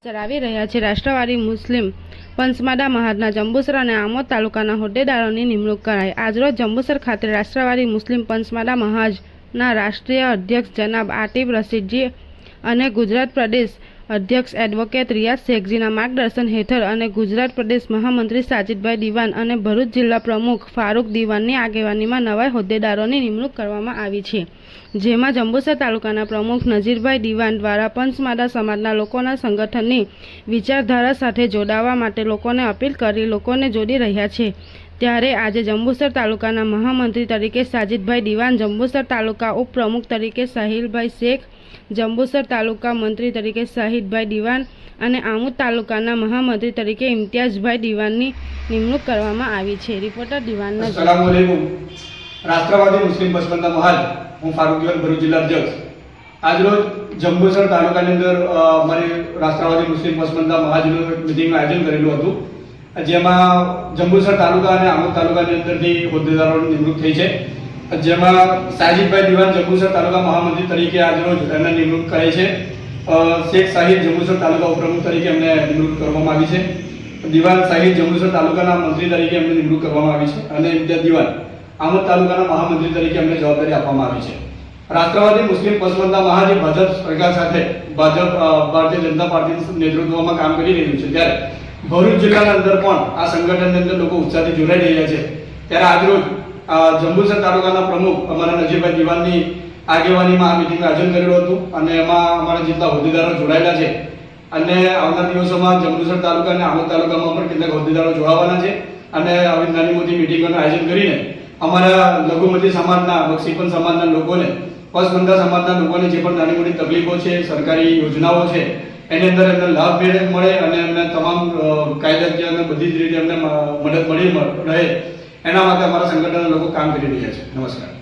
ચલાવી રહ્યા છે। રાષ્ટ્રવાદી મુસ્લિમ પંચમાડા મહાજના જંબુસર અને આમોદ તાલુકાના હોદ્દેદારોની નિમણૂક કરાઈ। આજરોજ જંબુસર ખાતે રાષ્ટ્રવાદી મુસ્લિમ પંચમાડા મહાજના રાષ્ટ્રીય અધ્યક્ષ જનાબ આતિફ રશીદજી અને ગુજરાત પ્રદેશ અધ્યક્ષ એડવોકેટ રિયાઝ શેખજીના માર્ગદર્શન હેઠળ અને ગુજરાત પ્રદેશ મહામંત્રી સાજિદભાઈ દિવાન અને ભરૂચ જિલ્લા પ્રમુખ ફારૂક દિવાનની આગેવાનીમાં નવા હોદ્દેદારોની નિમણૂક કરવામાં આવી છે, જેમાં જંબુસર તાલુકાના પ્રમુખ નજીરભાઈ દિવાન દ્વારા પંચમાડા સમાજના લોકોના સંગઠનની વિચારધારા સાથે જોડાવા માટે લોકોને અપીલ કરી લોકોને જોડી રહ્યા છે। ત્યારે આજે જંબુસર તાલુકાના મહામંત્રી તરીકે સાજિદભાઈ દિવાન, જંબુસર તાલુકા ઉપપ્રમુખ તરીકે સાહિલભાઈ શેખ, જંબુસર તાલુકા મંત્રી તરીકે શાહિદભાઈ દિવાન અને આમોદ તાલુકાના મહામંત્રી તરીકે ઇમ્તિયાઝભાઈ દિવાનની નિમણૂક કરવામાં આવી છે। રિપોર્ટર દિવાનના अस्सलाम वालेकुम। राष्ट्रवादी मुस्लिम पसमंदा महाज हूँ फारूक दिवान भरूच जिला अध्यक्ष। आज रोज जंबूसर तालुकाની અંદર અમારી રાષ્ટ્રવાદી મુસ્લિમ પસમંદા મહાજનું મીટિંગનું આયોજન કરેલું હતું, જેમાં જંબુસર તાલુકા અને આમોદ તાલુકાની અંદરથી હોદ્દેદારોની નિમણૂક થઈ છે, જેમાં સાજિદભાઈ દિવાન જંબુસર તાલુકા મહામંત્રી તરીકે આજરોજ એમને નિમણૂક કરાઈ છે। શેખ સાહિદ જંબુસર તાલુકા ઉપપ્રમુખ તરીકે એમને નિમણૂક કરવામાં આવી છે। દિવાન સાહિદ જંબુસર તાલુકાના મંત્રી તરીકે એમને નિમણૂક કરવામાં આવી છે અને ઇમ્તિયાઝ દિવાન આમોદ તાલુકાના મહામંત્રી તરીકે એમને જવાબદારી આપવામાં આવી છે। રાષ્ટ્રવાદી મુસ્લિમ પસમંદા મહાજ ભાજપ સરકાર સાથે ભારતીય જનતા પાર્ટીના નેતૃત્વમાં કામ કરી રહ્યું છે, ત્યારે ભરૂચ જિલ્લાના અંદર પણ આ સંગઠનની અંદર લોકો ઉત્સાહથી જોડાઈ રહ્યા છે। ત્યારે આજરોજ જંબુસર તાલુકાના પ્રમુખ અમારા નજીરભાઈ દિવાનની આગેવાનીમાં આ મિટિંગનું આયોજન કરેલું હતું અને એમાં અમારા જેટલા હોદ્દેદારો જોડાયેલા છે અને આવનાર દિવસોમાં જંબુસર તાલુકા અને આમોદ તાલુકામાં પણ કેટલાક હોદ્દેદારો જોડાવાના છે અને આવી નાની મોટી મિટિંગોનું આયોજન કરીને અમારા લઘુમતી સમાજના, બક્ષીપંથ સમાજના લોકોને, પસમંદા સમાજના લોકોને જે પણ નાની મોટી તકલીફો છે, સરકારી યોજનાઓ છે, એની અંદર એમને લાભ મળે અને એમને તમામ કાયદાકીય અને બધી જ રીતે એમને મદદ મળી રહે, એના માટે અમારા સંગઠનના લોકો કામ કરી રહ્યા છે। નમસ્કાર।